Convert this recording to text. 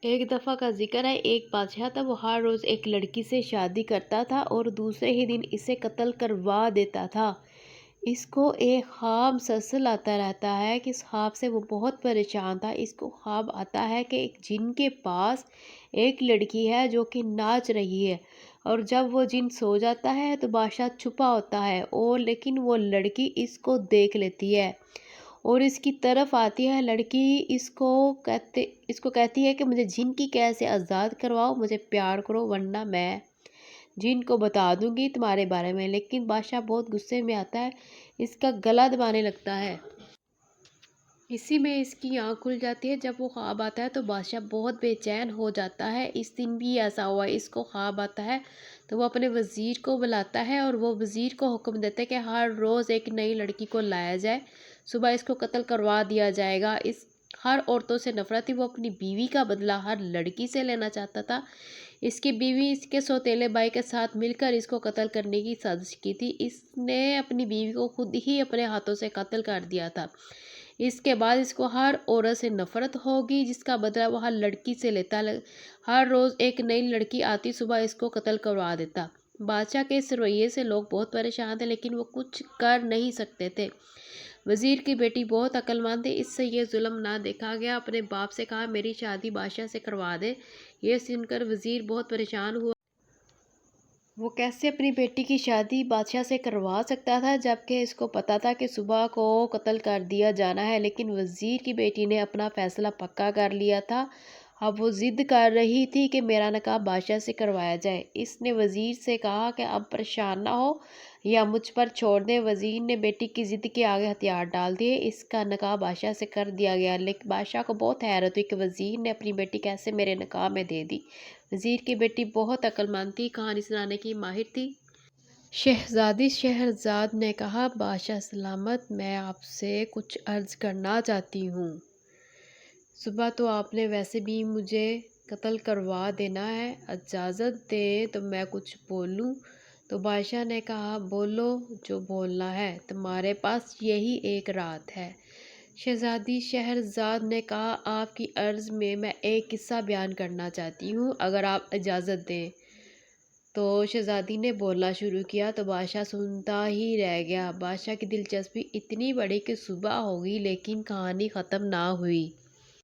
ایک دفعہ کا ذکر ہے، ایک بادشاہ تھا، وہ ہر روز ایک لڑکی سے شادی کرتا تھا اور دوسرے ہی دن اسے قتل کروا دیتا تھا۔ اس کو ایک خواب مسلسل آتا رہتا ہے کہ اس خواب سے وہ بہت پریشان تھا۔ اس کو خواب آتا ہے کہ ایک جن کے پاس ایک لڑکی ہے جو کہ ناچ رہی ہے، اور جب وہ جن سو جاتا ہے تو بادشاہ چھپا ہوتا ہے، اور لیکن وہ لڑکی اس کو دیکھ لیتی ہے اور اس کی طرف آتی ہے۔ لڑکی اس کو کہتی ہے کہ مجھے جن کی قید سے آزاد کرواؤ، مجھے پیار کرو، ورنہ میں جن کو بتا دوں گی تمہارے بارے میں۔ لیکن بادشاہ بہت غصے میں آتا ہے، اس کا گلا دبانے لگتا ہے۔ اسی میں اس کی آنکھ کھل جاتی ہے۔ جب وہ خواب آتا ہے تو بادشاہ بہت بے چین ہو جاتا ہے۔ اس دن بھی ایسا ہوا، اس کو خواب آتا ہے تو وہ اپنے وزیر کو بلاتا ہے اور وہ وزیر کو حکم دیتا ہے کہ ہر روز ایک نئی لڑکی کو لایا جائے، صبح اس کو قتل کروا دیا جائے گا۔ اس ہر عورتوں سے نفرت تھی، وہ اپنی بیوی کا بدلہ ہر لڑکی سے لینا چاہتا تھا۔ اس کی بیوی اس کے سوتیلے بھائی کے ساتھ مل کر اس کو قتل کرنے کی سازش کی تھی۔ اس نے اپنی بیوی کو خود ہی اپنے ہاتھوں سے قتل کر دیا تھا۔ اس کے بعد اس کو ہر عورت سے نفرت ہوگی، جس کا بدلہ وہ ہر لڑکی سے لیتا۔ ہر روز ایک نئی لڑکی آتی، صبح اس کو قتل کروا دیتا۔ بادشاہ کے اس رویے سے لوگ بہت پریشان تھے، لیکن وہ کچھ کر نہیں سکتے تھے۔ وزیر کی بیٹی بہت عقل مند تھی، اس سے یہ ظلم نہ دیکھا گیا۔ اپنے باپ سے کہا میری شادی بادشاہ سے کروا دے۔ یہ سن کر وزیر بہت پریشان ہوا۔ وہ کیسے اپنی بیٹی کی شادی بادشاہ سے کروا سکتا تھا، جبکہ اس کو پتا تھا کہ صبح کو قتل کر دیا جانا ہے۔ لیکن وزیر کی بیٹی نے اپنا فیصلہ پکا کر لیا تھا۔ اب وہ ضد کر رہی تھی کہ میرا نکاح بادشاہ سے کروایا جائے۔ اس نے وزیر سے کہا کہ اب پریشان نہ ہو یا مجھ پر چھوڑ دیں۔ وزیر نے بیٹی کی ضد کے آگے ہتھیار ڈال دیے۔ اس کا نکاح بادشاہ سے کر دیا گیا، لیکن بادشاہ کو بہت حیرت ہوئی کہ وزیر نے اپنی بیٹی کیسے میرے نکاح میں دے دی۔ وزیر کی بیٹی بہت عقل مند تھی، کہانی سنانے کی ماہر تھی۔ شہزادی شہرزاد نے کہا بادشاہ سلامت، میں آپ سے کچھ عرض کرنا چاہتی ہوں۔ صبح تو آپ نے ویسے بھی مجھے قتل کروا دینا ہے، اجازت دیں تو میں کچھ بولوں۔ تو بادشاہ نے کہا بولو جو بولنا ہے، تمہارے پاس یہی ایک رات ہے۔ شہزادی شہرزاد نے کہا آپ کی عرض میں ایک قصہ بیان کرنا چاہتی ہوں، اگر آپ اجازت دیں۔ تو شہزادی نے بولنا شروع کیا تو بادشاہ سنتا ہی رہ گیا۔ بادشاہ کی دلچسپی اتنی بڑھی کہ صبح ہو گئی لیکن کہانی ختم نہ ہوئی۔